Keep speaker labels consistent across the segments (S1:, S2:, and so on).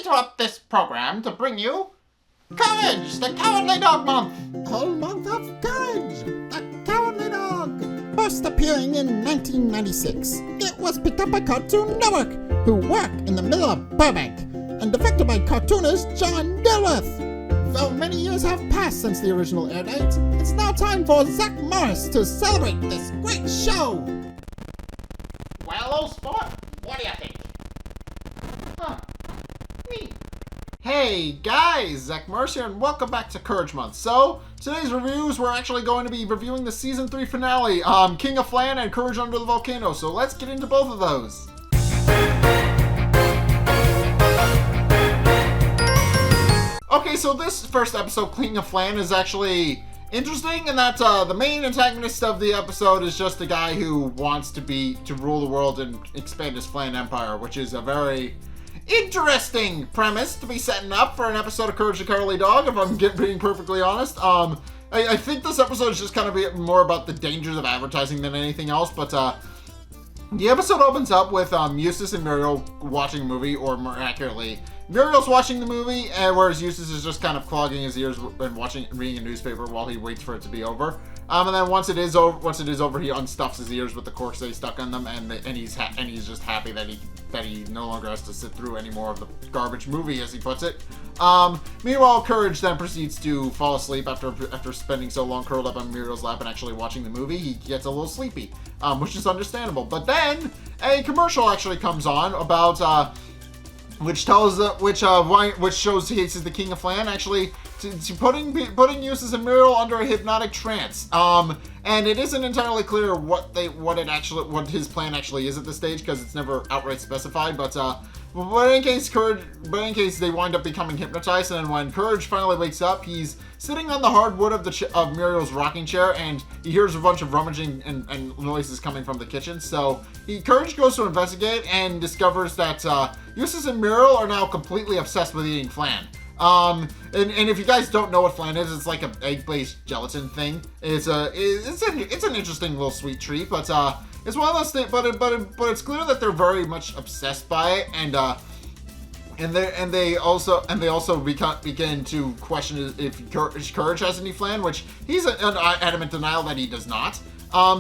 S1: interrupt this program to bring you Courage, the Cowardly Dog Month.
S2: Whole month of Courage, the Cowardly Dog. First appearing in 1996, it was picked up by Cartoon Network, who work in the middle of Burbank, and directed by cartoonist John Dilworth. Though many years have passed since the original air date, it's now time for Zack to celebrate this great show.
S1: Well, old sport, what do you think? Neat. Hey guys, Zack here, and welcome back to Courage Month. So, today's reviews, we're actually going to be reviewing the Season 3 finale, King of Flan and Courage Under the Volcano, so let's get into both of those. Okay, so this first episode, King of Flan, is actually interesting in that the main antagonist of the episode is just a guy who wants to rule the world and expand his Flan empire, which is a very interesting premise to be setting up for an episode of Courage the Cowardly Dog, if I'm being perfectly honest. I think this episode is just kind of more about the dangers of advertising than anything else, but the episode opens up with Eustace and Muriel watching a movie, or more accurately, Muriel's watching the movie, whereas Eustace is just kind of clogging his ears and reading a newspaper while he waits for it to be over. And then once it is over, he unstuffs his ears with the corks that he stuck on them, and he's just happy that he no longer has to sit through any more of the garbage movie, as he puts it. Meanwhile, Courage then proceeds to fall asleep after spending so long curled up on Muriel's lap and actually watching the movie. He gets a little sleepy, which is understandable. But then a commercial actually comes on about which shows he's the King of Flan, actually putting Eustace and Muriel under a hypnotic trance. And it isn't entirely clear what his plan actually is at this stage, because it's never outright specified. But in case they wind up becoming hypnotized, and then when Courage finally wakes up, he's sitting on the hardwood of Muriel's rocking chair, and he hears a bunch of rummaging and noises coming from the kitchen. So Courage goes to investigate and discovers that Eustace and Muriel are now completely obsessed with eating Flan. And if you guys don't know what Flan is, it's like an egg-based gelatin thing. It's an interesting little sweet treat, but it's one of those things. But it's clear that they're very much obsessed by it, and they also begin to question if Courage has any Flan, which he's in adamant denial that he does not.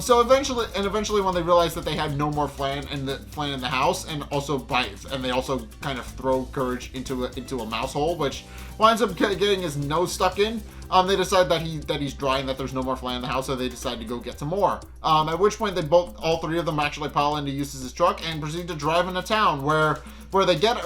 S1: So eventually when they realize that they have no more Flan in the house, and they also kind of throw Courage into a mouse hole, which winds up getting his nose stuck in. They decide that he's dry and that there's no more Flan in the house, so they decide to go get some more. At which point all three of them actually pile into Eustace's truck and proceed to drive into town, where they get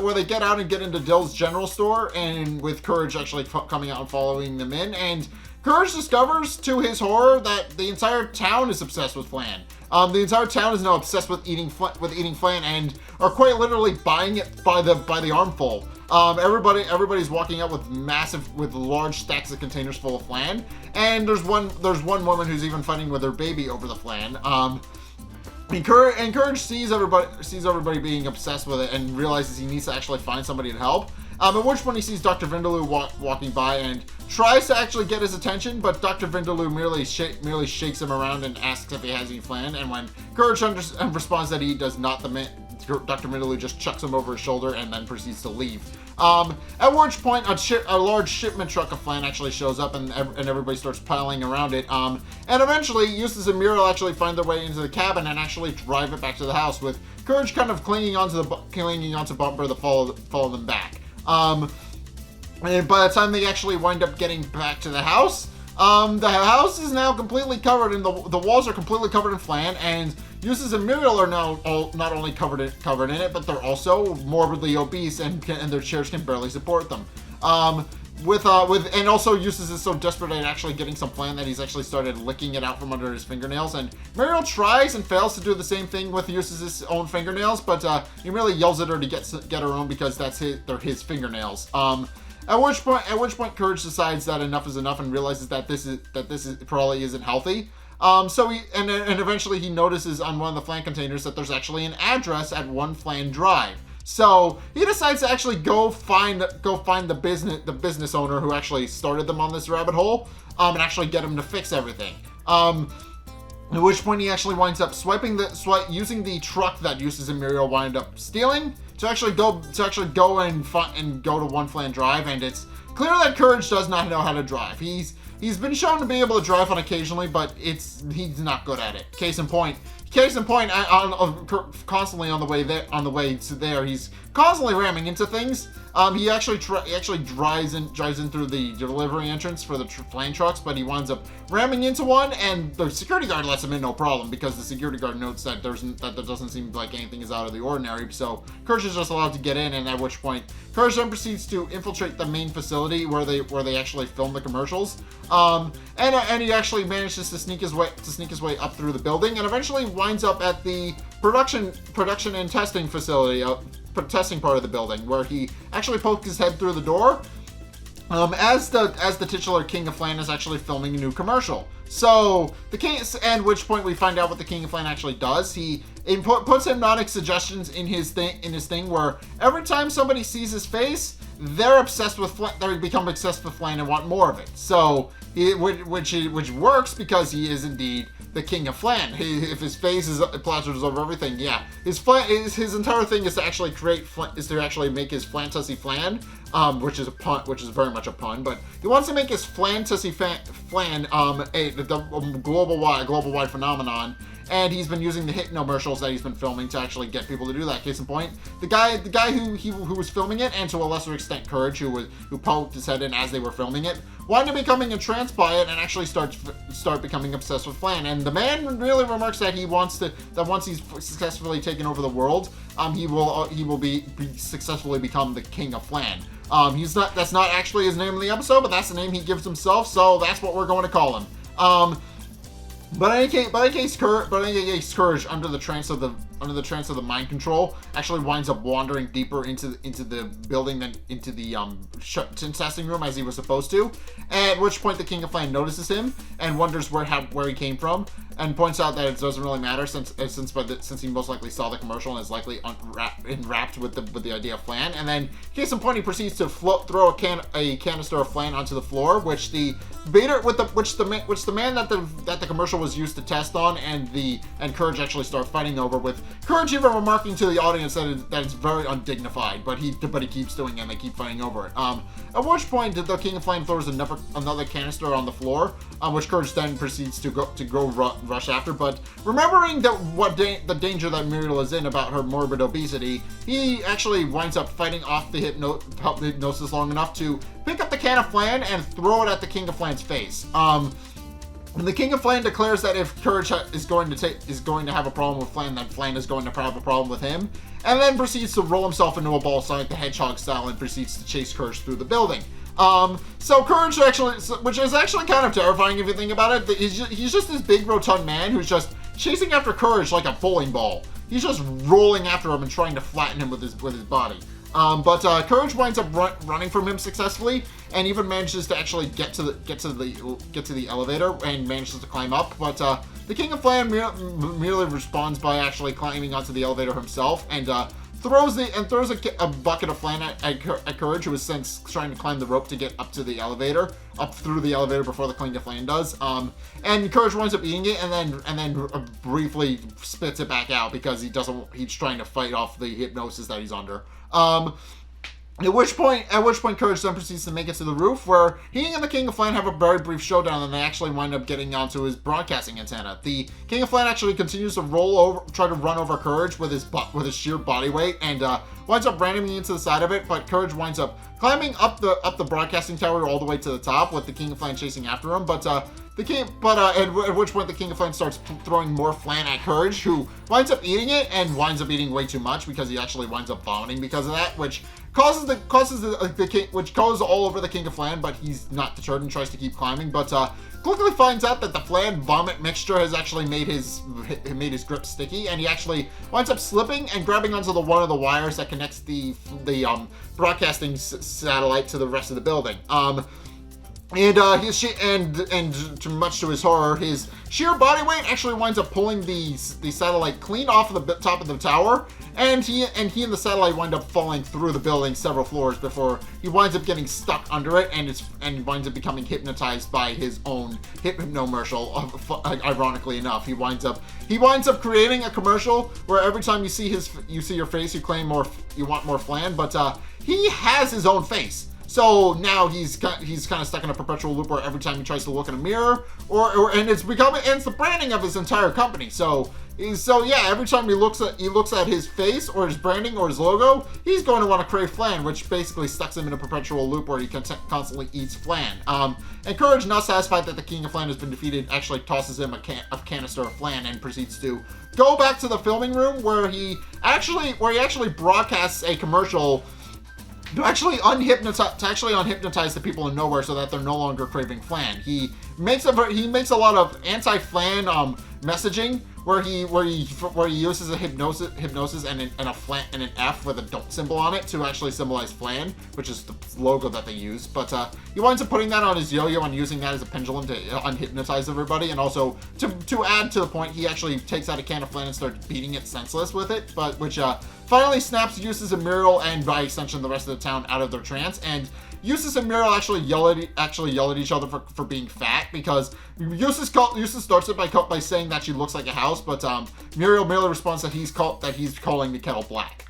S1: out and get into Dill's general store, and with Courage actually coming out and following them in, and Courage discovers, to his horror, that the entire town is obsessed with Flan. The entire town is now obsessed with eating Flan, and are quite literally buying it by the armful. Everybody's walking out with large stacks of containers full of Flan, and there's one woman who's even fighting with her baby over the Flan. And Courage sees everybody being obsessed with it and realizes he needs to actually find somebody to help. At which point he sees Dr. Vindaloo walking by and tries to actually get his attention, but Dr. Vindaloo merely shakes him around and asks if he has any Flan. And when Courage responds that he does not, Dr. Vindaloo just chucks him over his shoulder and then proceeds to leave. At which point a large shipment truck of Flan actually shows up, and everybody starts piling around it. And eventually Eustace and Muriel actually find their way into the cabin and actually drive it back to the house, with Courage kind of clinging onto Bumper to follow them back. And by the time they actually wind up getting back to the house is now completely covered, and the walls are completely covered in Flan, and Eustace and Muriel are now not only covered in it, but they're also morbidly obese, and their chairs can barely support them. And also Eustace is so desperate at actually getting some Flan that he's actually started licking it out from under his fingernails, and Muriel tries and fails to do the same thing with Eustace's own fingernails, but he really yells at her to get her own, because they're his fingernails. At which point Courage decides that enough is enough and realizes that this probably isn't healthy. So eventually he notices on one of the Flan containers that there's actually an address at 1 Flan Drive. So he decides to actually go find the business owner who actually started them on this rabbit hole, and actually get him to fix everything. At which point he actually winds up using the truck that Eustace and Muriel wind up stealing to actually go and go to One Flan Drive, and it's clear that Courage does not know how to drive. He's been shown to be able to drive on occasionally, but he's not good at it. Case in point, constantly on the way to there, he's constantly ramming into things. He actually drives in through the delivery entrance for the Flan trucks, but he winds up ramming into one, and the security guard lets him in no problem because the security guard notes that there doesn't seem like anything is out of the ordinary. So Courage is just allowed to get in, and at which point Courage then proceeds to infiltrate the main facility where they actually film the commercials. And he actually manages to sneak his way up through the building, and eventually winds up at the production and testing facility. Testing part of the building, where he actually poked his head through the door as the titular King of Flan is actually filming a new commercial. So the king, at which point we find out what the King of Flan actually does. He puts hypnotic suggestions in his thing where every time somebody sees his face, they're obsessed with Flan. They become obsessed with Flan and want more of it. So which works because he is indeed the King of Flan. If his face is plastered over everything, yeah. His entire thing is to actually make his Flan-tussy Flan, which is a pun, which is very much a pun. But he wants to make his Flan-tussy Flan a global wide phenomenon. And he's been using the hypnomercials that he's been filming to actually get people to do that. Case in point, the guy who was filming it, and to a lesser extent Courage, who poked his head in as they were filming it, wound up becoming entranced by it and actually start becoming obsessed with Flan. And the man really remarks that once he's successfully taken over the world, he will be successfully become the King of Flan. That's not actually his name in the episode, but that's the name he gives himself, so that's what we're going to call him. But in any case, Courage, under the trance of the mind control, actually winds up wandering deeper into the building than into the testing room as he was supposed to. At which point the King of Flan notices him and wonders where he came from, and points out that it doesn't really matter since he most likely saw the commercial and is likely enwrapped with the idea of Flan. And then, case in point, he proceeds to throw a canister of Flan onto the floor, which the man that the commercial was used to test on, and Courage actually start fighting over, with Courage even remarking to the audience that it's very undignified, but he keeps doing it and they keep fighting over it. At which point the King of Flan throws another canister on the floor, which Courage then proceeds to go rush after. But remembering the danger that Muriel is in about her morbid obesity, he actually winds up fighting off the hypnosis long enough to pick up the can of Flan and throw it at the King of Flan's face. And the King of Flan declares that if Courage is going to have a problem with Flan, then Flan is going to have a problem with him, and then proceeds to roll himself into a ball, Sonic the Hedgehog style, and proceeds to chase Courage through the building. So Courage which is actually kind of terrifying if you think about it. He's just this big rotund man who's just chasing after Courage like a bowling ball. He's just rolling after him and trying to flatten him with his body. But Courage winds up running from him successfully, and even manages to actually get to the elevator and manages to climb up. But the King of Flan merely responds by actually climbing onto the elevator himself, and throws a bucket of Flan at Courage, who is since trying to climb the rope to get up through the elevator before the King of Flan does. And Courage winds up eating it, and then briefly spits it back out because he's trying to fight off the hypnosis that he's under. At which point Courage then proceeds to make it to the roof, where he and the King of Flan have a very brief showdown, and they actually wind up getting onto his broadcasting antenna. The King of Flan actually continues to try to run over Courage with his sheer body weight, and winds up ramming into the side of it. But Courage winds up climbing up the broadcasting tower all the way to the top, with the King of Flan chasing after him. But at which point the King of Flan starts throwing more Flan at Courage, who winds up eating it and winds up eating way too much because he actually winds up vomiting because of that, which goes all over the King of Flan. But he's not deterred and tries to keep climbing. But quickly finds out that the Flan vomit mixture has actually made his grip sticky, and he actually winds up slipping and grabbing onto one of the wires that connects the broadcasting satellite to the rest of the building. And much to his horror, his sheer body weight actually winds up pulling the satellite clean off of the top of the tower, and he and the satellite wind up falling through the building several floors before he winds up getting stuck under it, and winds up becoming hypnotized by his own hypnomercial. Ironically enough, he winds up creating a commercial where every time you see your face, you claim you want more flan, but he has his own face. So now he's kind of stuck in a perpetual loop where every time he tries to look in a mirror, and it's the branding of his entire company. So yeah, every time he looks at his face or his branding or his logo, he's going to want to crave flan, which basically stucks him in a perpetual loop where he constantly eats flan. And Courage, not satisfied that the King of Flan has been defeated, actually tosses him a canister of flan and proceeds to go back to the filming room where he actually broadcasts a commercial to actually unhypnotize the people in Nowhere so that they're no longer craving flan. He makes a lot of anti-flan messaging where he uses a hypnosis and a flan and an F with a don't symbol on it to actually symbolize flan, which is the logo that they use. But he winds up putting that on his yo-yo and using that as a pendulum to unhypnotize everybody, and also to add to the point, he actually takes out a can of flan and starts beating it senseless with it, but which finally snaps Eustace and Muriel, and by extension the rest of the town, out of their trance. And Eustace and Muriel actually yell at each other for being fat, because Eustace starts it by saying that she looks like a house, but Muriel merely responds that he's calling the kettle black.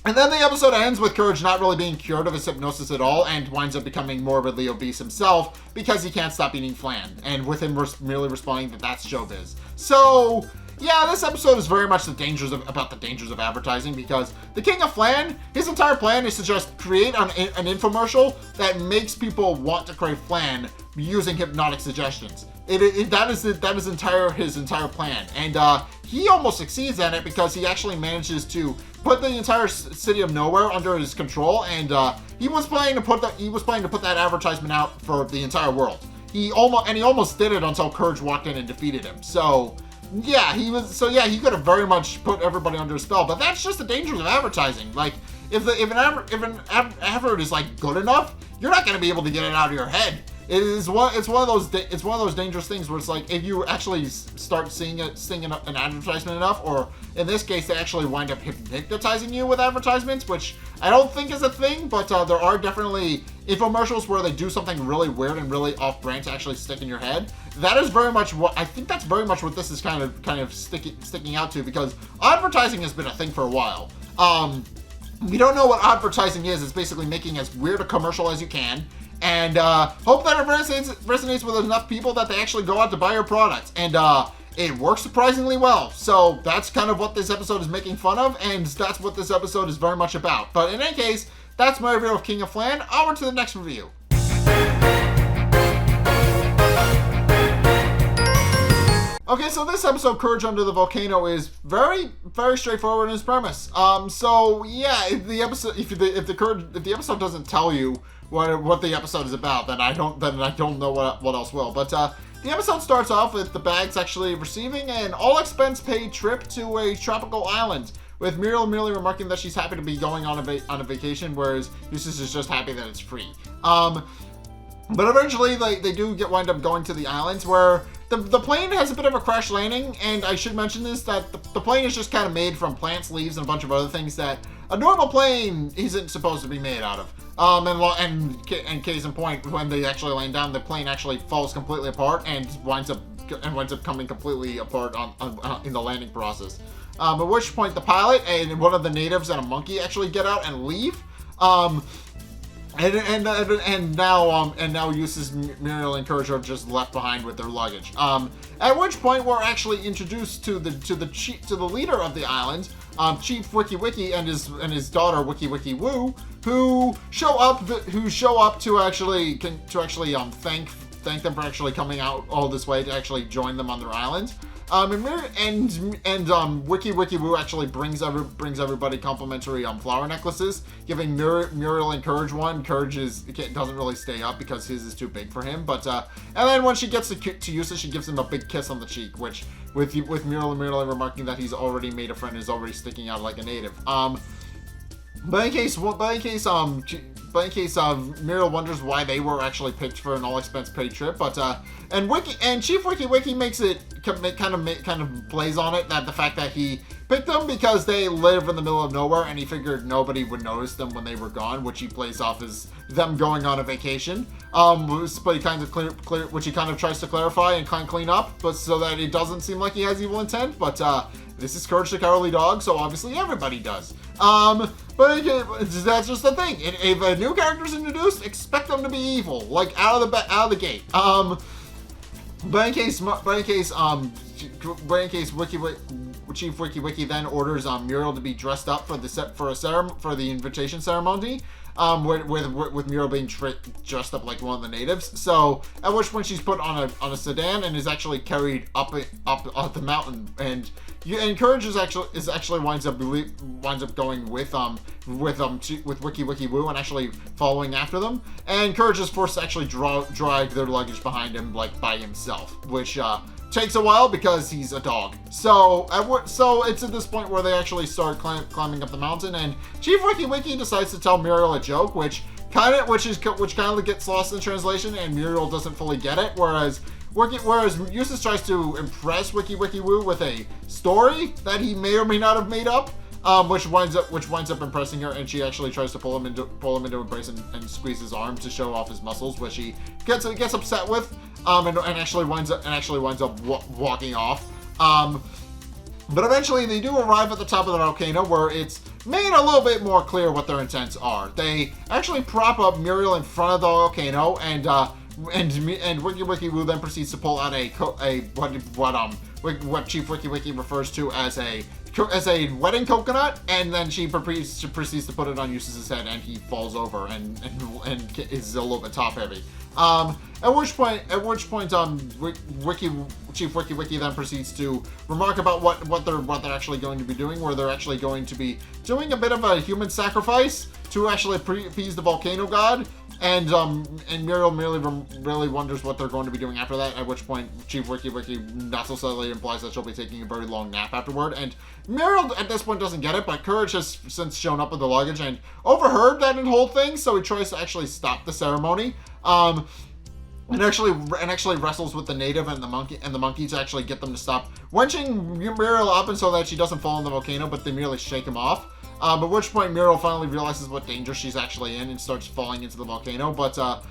S1: And then the episode ends with Courage not really being cured of his hypnosis at all, and winds up becoming morbidly obese himself because he can't stop eating flan, and with him merely responding that that's showbiz. So yeah, this episode is very much about the dangers of advertising, because the King of Flan, his entire plan is to just create an infomercial that makes people want to crave flan using hypnotic suggestions. That is his entire plan, and he almost succeeds at it, because he actually manages to put the entire city of Nowhere under his control, and he was planning to put that advertisement out for the entire world. He almost did it until Courage walked in and defeated him. So yeah, he could have very much put everybody under a spell, but that's just the dangers of advertising. Like, if an advert is like good enough, you're not going to be able to get it out of your head. It's one of those dangerous things where it's like, if you actually start seeing an advertisement enough, or in this case they actually wind up hypnotizing you with advertisements, which I don't think is a thing, but there are definitely infomercials where they do something really weird and really off-brand to actually stick in your head. That is very much what I think. That's very much what this is kind of sticking out to, because advertising has been a thing for a while. If you don't know what advertising is, it's basically making as weird a commercial as you can, and hope that it resonates with enough people that they actually go out to buy your products. And it works surprisingly well. So that's kind of what this episode is making fun of, and that's what this episode is very much about. But in any case, that's my review of King of Flan. On to the next review. Okay, so this episode, Courage Under the Volcano, is very, very straightforward in its premise. So yeah, if the episode doesn't tell you what the episode is about, then I don't know what else will. But the episode starts off with the Bags actually receiving an all-expense-paid trip to a tropical island, with Muriel merely remarking that she's happy to be going on a vacation, whereas Eustace is just happy that it's free. But eventually they do wind up going to the islands, where the plane has a bit of a crash landing, and I should mention this, that the plane is just kind of made from plants, leaves, and a bunch of other things that a normal plane isn't supposed to be made out of. And case in point, when they actually land down, the plane actually falls completely apart and winds up coming completely apart in the landing process. At which point the pilot and one of the natives and a monkey actually get out and leave. And now Eustace, Muriel, and Courage are just left behind with their luggage. At which point we're actually introduced to the leader of the island, Chief Wiki Wiki, and his daughter Wiki Wiki Woo, who show up to actually thank them for actually coming out all this way to actually join them on their island. Wiki Wiki Woo actually brings everybody complimentary flower necklaces, giving Muriel and Courage one. Courage doesn't really stay up because his is too big for him. But and then when she gets to Eustace, she gives him a big kiss on the cheek, which with Muriel remarking that he's already made a friend, is already sticking out like a native. But in case Muriel wonders why they were actually picked for an all-expense paid trip, but and Chief Wiki Wiki makes it kind of plays on it, that the fact that he picked them because they live in the middle of nowhere, and he figured nobody would notice them when they were gone, which he plays off as them going on a vacation. But he kind of which he kind of tries to clarify and kind of clean up, but so that it doesn't seem like he has evil intent. But this is Courage the Cowardly Dog, so obviously everybody does. But that's just the thing. If a new character's introduced, expect them to be evil, like out of the gate. But in case Chief Wiki then orders Muriel to be dressed up for the invitation ceremony, with Muriel being dressed up like one of the natives. So at which point she's put on a sedan and is actually carried up the mountain, and Courage actually winds up going with Wiki Wiki Woo and actually following after them, and Courage is forced to actually drag their luggage behind him like by himself, which takes a while because he's a dog. So it's at this point where they actually start climbing up the mountain, and Chief Wiki Wiki decides to tell Muriel a joke, which kind of gets lost in translation, and Muriel doesn't fully get it. Whereas Eustace tries to impress Wiki Wiki Woo with a story that he may or may not have made up, which winds up impressing her, and she actually tries to pull him into a embrace and squeeze his arm to show off his muscles, which he gets upset with, and actually winds up walking off. But eventually they do arrive at the top of the volcano, where it's made a little bit more clear what their intents are. They actually prop up Muriel in front of the volcano, and Wiki Wiki Woo then proceeds to pull out what Chief Wiki Wiki refers to as a wedding coconut, and then she proceeds to put it on Eustace's head, and he falls over and is a little bit top heavy. At which point, Chief Wiki Wiki then proceeds to remark about what they're actually going to be doing, where they're actually going to be doing a bit of a human sacrifice to actually appease the volcano god. And Muriel really wonders what they're going to be doing after that, at which point Chief Wiki Wiki not so subtly implies that she'll be taking a very long nap afterward. And Muriel at this point doesn't get it, but Courage has since shown up with the luggage and overheard that whole thing, so he tries to actually stop the ceremony. And actually wrestles with the native and the monkey to actually get them to stop wenching Muriel up, and so that she doesn't fall in the volcano, but they merely shake him off. At which point Muriel finally realizes what danger she's actually in and starts falling into the volcano. But at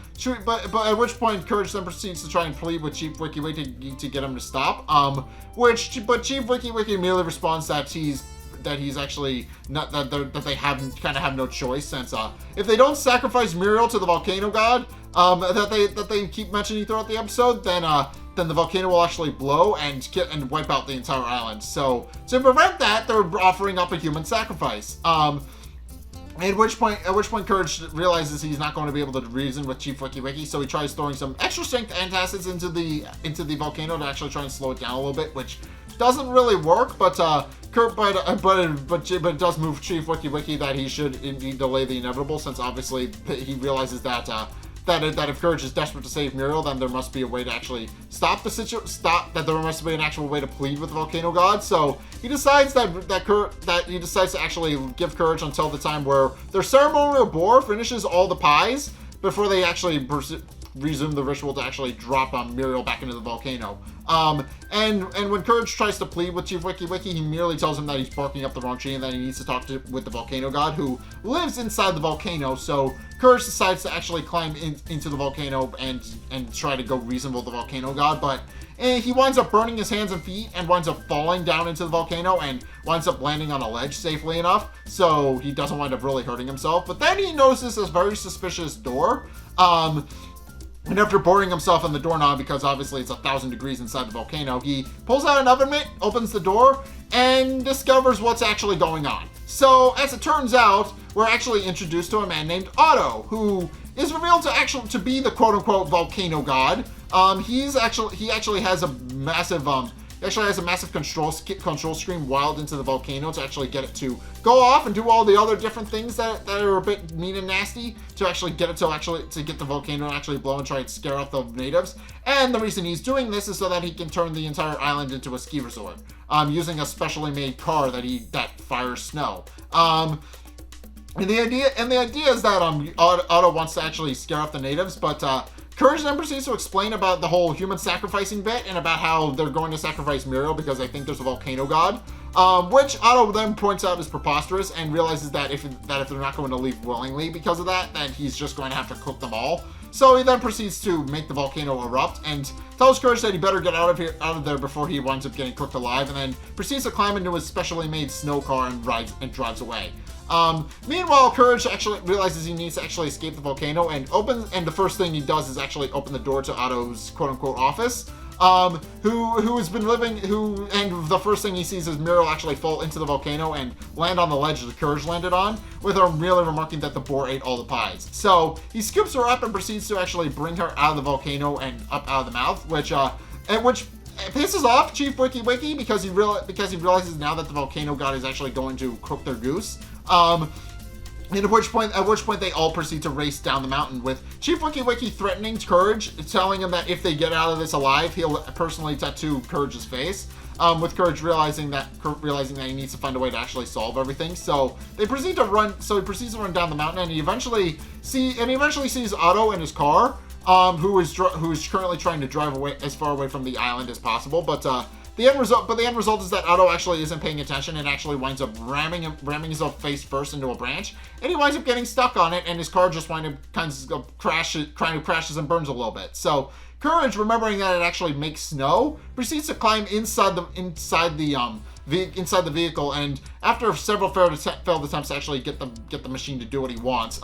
S1: which point Courage then proceeds to try and plead with Chief Wiki Wiki to get him to stop. But Chief Wiki Wiki immediately responds that he's actually not that they have no choice, since if they don't sacrifice Muriel to the volcano god that they keep mentioning throughout the episode, then the volcano will actually blow and wipe out the entire island. So to prevent that, they're offering up a human sacrifice. At which point Courage realizes he's not going to be able to reason with Chief Wiki Wiki, so he tries throwing some extra strength antacids into the volcano to actually try and slow it down a little bit, which doesn't really work, but it does move Chief Wiki Wiki that he should indeed delay the inevitable, since obviously he realizes that if Courage is desperate to save Muriel, then there must be a way to actually there must be an actual way to plead with the volcano god. So he decides to actually give Courage until the time where their ceremonial boar finishes all the pies before they actually resume the ritual to actually drop Muriel back into the volcano. And when Courage tries to plead with Chief Wiki Wiki, he merely tells him that he's barking up the wrong tree and that he needs to talk with the volcano god, who lives inside the volcano. So Courage decides to actually climb into the volcano and try to go reason with the volcano god, but he winds up burning his hands and feet and winds up falling down into the volcano and winds up landing on a ledge safely enough, so he doesn't wind up really hurting himself. But then he notices this very suspicious door. And after boring himself on the doorknob, because obviously it's 1,000 degrees inside the volcano, he pulls out an oven mitt, opens the door, and discovers what's actually going on. So, as it turns out, we're actually introduced to a man named Otto, who is revealed to be the quote-unquote volcano god. He actually has a massive control screen wired into the volcano to actually get it to go off and do all the other different things that are a bit mean and nasty to actually get it to get the volcano to actually blow and try and scare off the natives. And the reason he's doing this is so that he can turn the entire island into a ski resort, using a specially made car that fires snow. And the idea is that Otto wants to actually scare off the natives, but Courage then proceeds to explain about the whole human sacrificing bit and about how they're going to sacrifice Muriel because they think there's a volcano god. which Otto then points out is preposterous and realizes that if they're not going to leave willingly because of that, then he's just going to have to cook them all. So he then proceeds to make the volcano erupt and tells Courage that he better get out of there before he winds up getting cooked alive, and then proceeds to climb into his specially made snow car and drives away. Meanwhile, Courage actually realizes he needs to actually escape the volcano and the first thing he does is actually open the door to Otto's quote-unquote office. Who has been living, and the first thing he sees is Muriel actually fall into the volcano and land on the ledge that Courage landed on, with her merely remarking that the boar ate all the pies. So he scoops her up and proceeds to actually bring her out of the volcano and up out of the mouth, which pisses off Chief Wiki Wiki because he realizes now that the volcano god is actually going to cook their goose. At which point they all proceed to race down the mountain, with Chief Wiki Wiki threatening Courage, telling him that if they get out of this alive, he'll personally tattoo Courage's face. With Courage realizing that he needs to find a way to actually solve everything. So he proceeds to run down the mountain, and he eventually sees Otto in his car, who is currently trying to drive away as far away from the island as possible, but the end result is that Otto actually isn't paying attention and actually winds up ramming himself face first into a branch, and he winds up getting stuck on it, and his car just crashes and burns a little bit. So Courage, remembering that it actually makes snow, proceeds to climb inside the vehicle, and after several failed attempts to actually get the machine to do what he wants,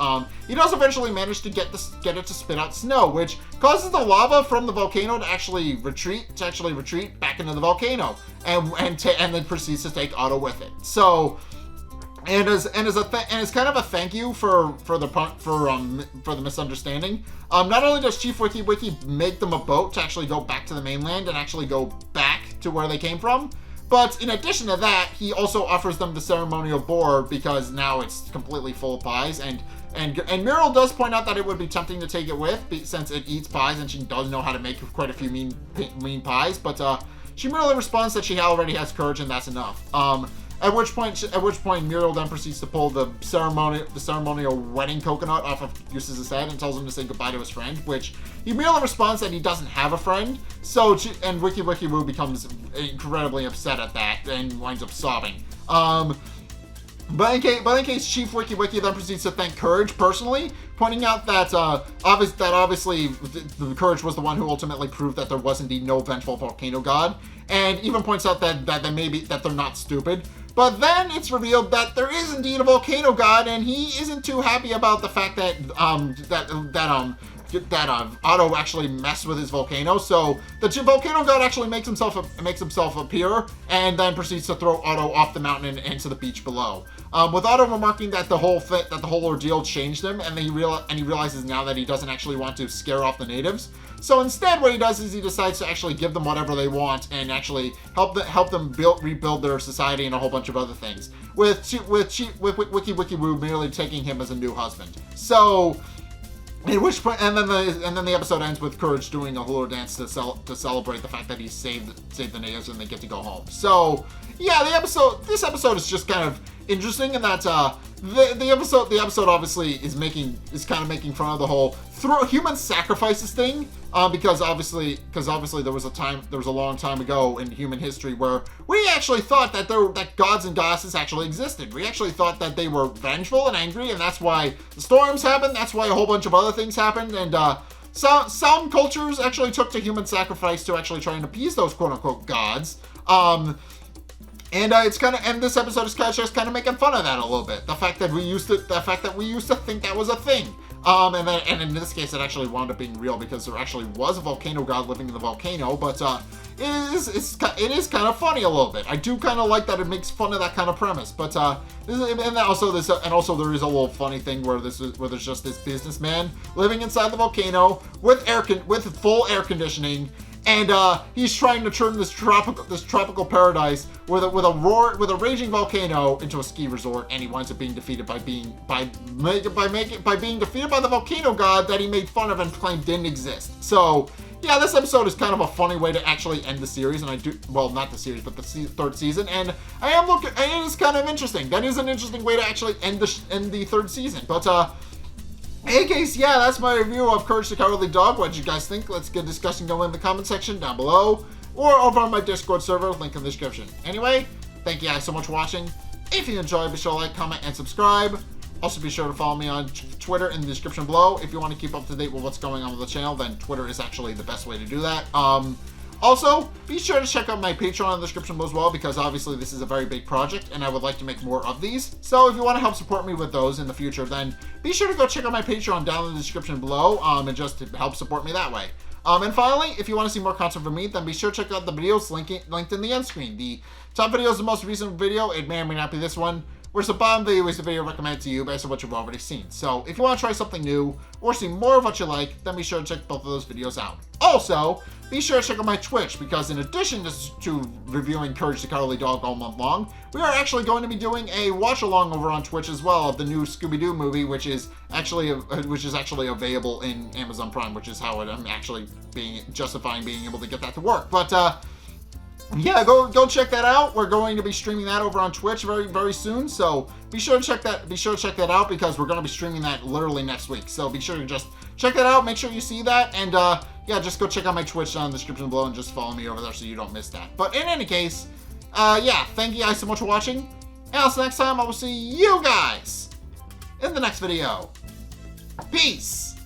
S1: he does eventually manage to get it to spit out snow, which causes the lava from the volcano to actually retreat back into the volcano, and then proceeds to take Otto with it. So, and as kind of a thank you for the misunderstanding, not only does Chief Wiki Wiki make them a boat to actually go back to the mainland and actually go back to where they came from, but in addition to that, he also offers them the ceremonial boar because now it's completely full of pies, and Muriel does point out that it would be tempting to take it with since it eats pies and she does know how to make quite a few mean pies, but she merely responds that she already has Courage and that's enough. At which point Muriel then proceeds to pull the ceremonial wedding coconut off of Eustace's head and tells him to say goodbye to his friend, which he merely responds that he doesn't have a friend. And Wiki Wiki Woo becomes incredibly upset at that and winds up sobbing. But in case Chief Wiki Wiki then proceeds to thank Courage personally, pointing out that obviously the Courage was the one who ultimately proved that there was indeed no vengeful volcano god, and even points out that they're not stupid. But then it's revealed that there is indeed a volcano god, and he isn't too happy about the fact that Otto actually messed with his volcano. So the volcano god actually makes himself appear, and then proceeds to throw Otto off the mountain and into the beach below. With Otto remarking that the whole ordeal changed him, and he realizes now that he doesn't actually want to scare off the natives. So instead, what he does is he decides to actually give them whatever they want and actually help them rebuild their society and a whole bunch of other things. With Wiki Wiki Woo merely taking him as a new husband. So. At which point, and then the episode ends with Courage doing a hula dance to celebrate the fact that he saved the natives and they get to go home. So yeah, this episode is just kind of interesting in that the episode obviously is kind of making fun of the whole human sacrifices thing, because obviously there was a long time ago in human history where we actually thought that gods and goddesses actually existed. We actually thought that they were vengeful and angry, and that's why the storms happened. That's why a whole bunch of other things happened, and some cultures actually took to human sacrifice to actually try and appease those quote unquote gods. And this episode is just kind of making fun of that a little bit. The fact that we used to think that was a thing. And in this case, it actually wound up being real because there actually was a volcano god living in the volcano. But it is kind of funny a little bit. I do kind of like that it makes fun of that kind of premise. But also there is a little funny thing where there's just this businessman living inside the volcano with full air conditioning. And he's trying to turn this tropical paradise with a raging volcano into a ski resort, and he winds up being defeated by being defeated by the volcano god that he made fun of and claimed didn't exist. So yeah, this episode is kind of a funny way to actually end the series, and not the series, but the third season, and it is kind of interesting. That is an interesting way to actually end the third season, but in any case, yeah, that's my review of Courage the Cowardly Dog. What did you guys think? Let's get a discussion going in the comment section down below, or over on my Discord server, link in the description. Anyway, thank you guys so much for watching. If you enjoyed, be sure to like, comment, and subscribe. Also, be sure to follow me on Twitter in the description below. If you want to keep up to date with what's going on with the channel, then Twitter is actually the best way to do that. Also, be sure to check out my Patreon in the description below as well, because obviously this is a very big project, and I would like to make more of these. So if you want to help support me with those in the future, then be sure to go check out my Patreon down in the description below, and just to help support me that way. And finally, if you want to see more content from me, then be sure to check out the videos linked in the end screen. The top video is the most recent video. It may or may not be this one. Whereas the bottom video is the video recommended to you based on what you've already seen. So if you want to try something new or see more of what you like, then be sure to check both of those videos out. Also, be sure to check out my Twitch, because in addition to reviewing Courage the Cowardly Dog all month long, we are actually going to be doing a watch along over on Twitch as well of the new Scooby-Doo movie, which is actually available in Amazon Prime, which is how I'm actually justifying being able to get that to work. But yeah, go check that out. We're going to be streaming that over on Twitch very soon. So be sure to check that out, because we're going to be streaming that literally next week. So be sure to just check that out. Make sure you see that, and yeah, just go check out my Twitch down in the description below and just follow me over there so you don't miss that. But in any case, yeah, thank you guys so much for watching. And until next time, I will see you guys in the next video. Peace.